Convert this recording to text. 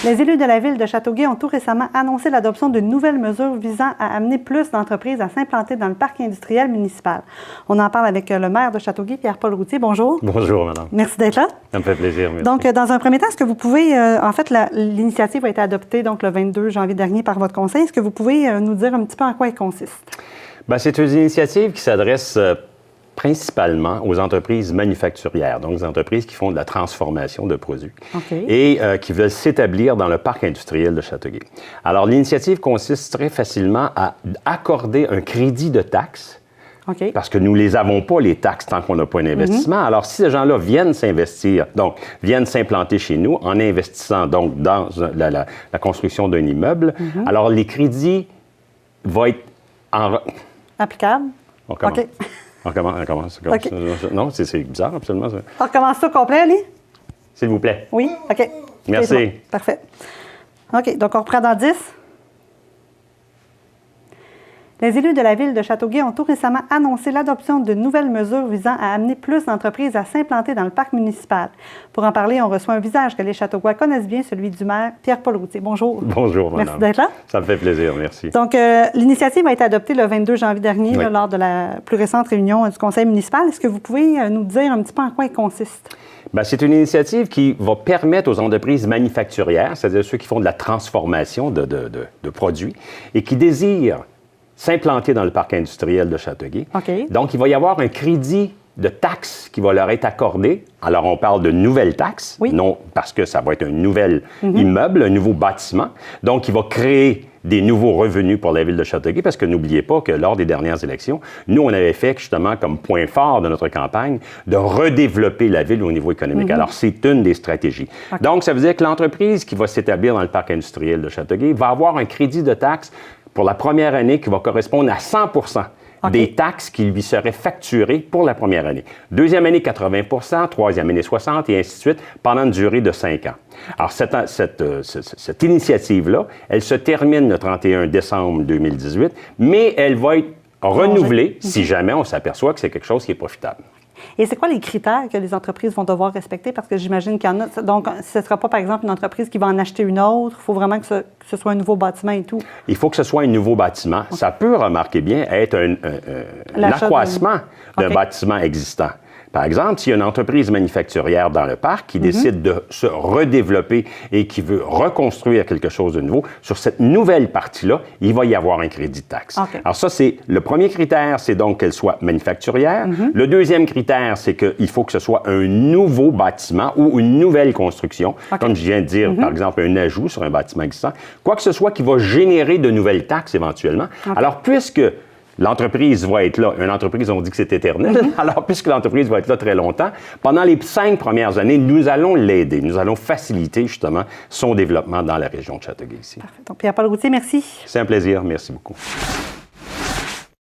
Les élus de la ville de Châteauguay ont tout récemment annoncé l'adoption d'une nouvelle mesure visant à amener plus d'entreprises à s'implanter dans le parc industriel municipal. On en parle avec le maire de Châteauguay, Pierre-Paul Routier. Bonjour. Bonjour, madame. Merci d'être là. Ça me fait plaisir, merci. Donc, dans un premier temps, est-ce que vous pouvez... en fait, l'initiative a été adoptée donc, le 22 janvier dernier par votre conseil. Est-ce que vous pouvez nous dire un petit peu en quoi elle consiste? Bien, c'est une initiative qui s'adresse principalement aux entreprises manufacturières, donc des entreprises qui font de la transformation de produits et qui veulent s'établir dans le parc industriel de Châteauguay. Alors, l'initiative consiste très facilement à accorder un crédit de taxes parce que nous ne les avons pas, les taxes, tant qu'on n'a pas un investissement. Alors, si ces gens-là viennent s'investir, donc viennent s'implanter chez nous en investissant donc dans la construction d'un immeuble, alors les crédits vont être applicables? On commence. On commence. Okay. Non, c'est bizarre, absolument. Ça. On recommence ça au complet, Ali? S'il vous plaît. Oui? OK. Merci. Okay, bon. Parfait. OK, donc on reprend dans 10. Les élus de la ville de Châteauguay ont tout récemment annoncé l'adoption de nouvelles mesures visant à amener plus d'entreprises à s'implanter dans le parc municipal. Pour en parler, on reçoit un visage que les Châteauguois connaissent bien, celui du maire Pierre-Paul Routier. Bonjour. Bonjour, madame. Merci d'être là. Ça me fait plaisir, merci. Donc, l'initiative a été adoptée le 22 janvier dernier là, lors de la plus récente réunion du conseil municipal. Est-ce que vous pouvez nous dire un petit peu en quoi elle consiste? Bien, c'est une initiative qui va permettre aux entreprises manufacturières, c'est-à-dire ceux qui font de la transformation de produits et qui désirent s'implanter dans le parc industriel de Châteauguay. Donc, il va y avoir un crédit de taxes qui va leur être accordé. Alors, on parle de nouvelles taxes, non parce que ça va être un nouvel immeuble, un nouveau bâtiment. Donc, il va créer des nouveaux revenus pour la ville de Châteauguay, parce que n'oubliez pas que lors des dernières élections, nous, on avait fait justement comme point fort de notre campagne de redévelopper la ville au niveau économique. Alors, c'est une des stratégies. Donc, ça veut dire que l'entreprise qui va s'établir dans le parc industriel de Châteauguay va avoir un crédit de taxes pour la première année qui va correspondre à 100 des taxes qui lui seraient facturées pour la première année. Deuxième année, 80 troisième année, 60 et ainsi de suite, pendant une durée de 5 ans. Alors, cette initiative-là, elle se termine le 31 décembre 2018, mais elle va être renouvelée si jamais on s'aperçoit que c'est quelque chose qui est profitable. Et c'est quoi les critères que les entreprises vont devoir respecter? Parce que j'imagine qu'il y en a. Donc, ce ne sera pas, par exemple, une entreprise qui va en acheter une autre. Il faut vraiment que ce soit un nouveau bâtiment et tout. Il faut que ce soit un nouveau bâtiment. Ça peut, remarquez bien, être un accroissement d'un bâtiment existant. Par exemple, s'il y a une entreprise manufacturière dans le parc qui décide de se redévelopper et qui veut reconstruire quelque chose de nouveau, sur cette nouvelle partie-là, il va y avoir un crédit de taxe. Alors ça, c'est le premier critère, c'est donc qu'elle soit manufacturière. Le deuxième critère, c'est qu'il faut que ce soit un nouveau bâtiment ou une nouvelle construction. Comme je viens de dire, par exemple, un ajout sur un bâtiment existant. Quoi que ce soit qui va générer de nouvelles taxes éventuellement. Alors, puisque l'entreprise va être là. Une entreprise, on dit que c'est éternel. Alors, puisque l'entreprise va être là très longtemps, pendant les 5 premières années, nous allons l'aider. Nous allons faciliter, justement, son développement dans la région de Châteauguay ici. Parfait. Donc, Pierre-Paul Routier, merci. C'est un plaisir. Merci beaucoup.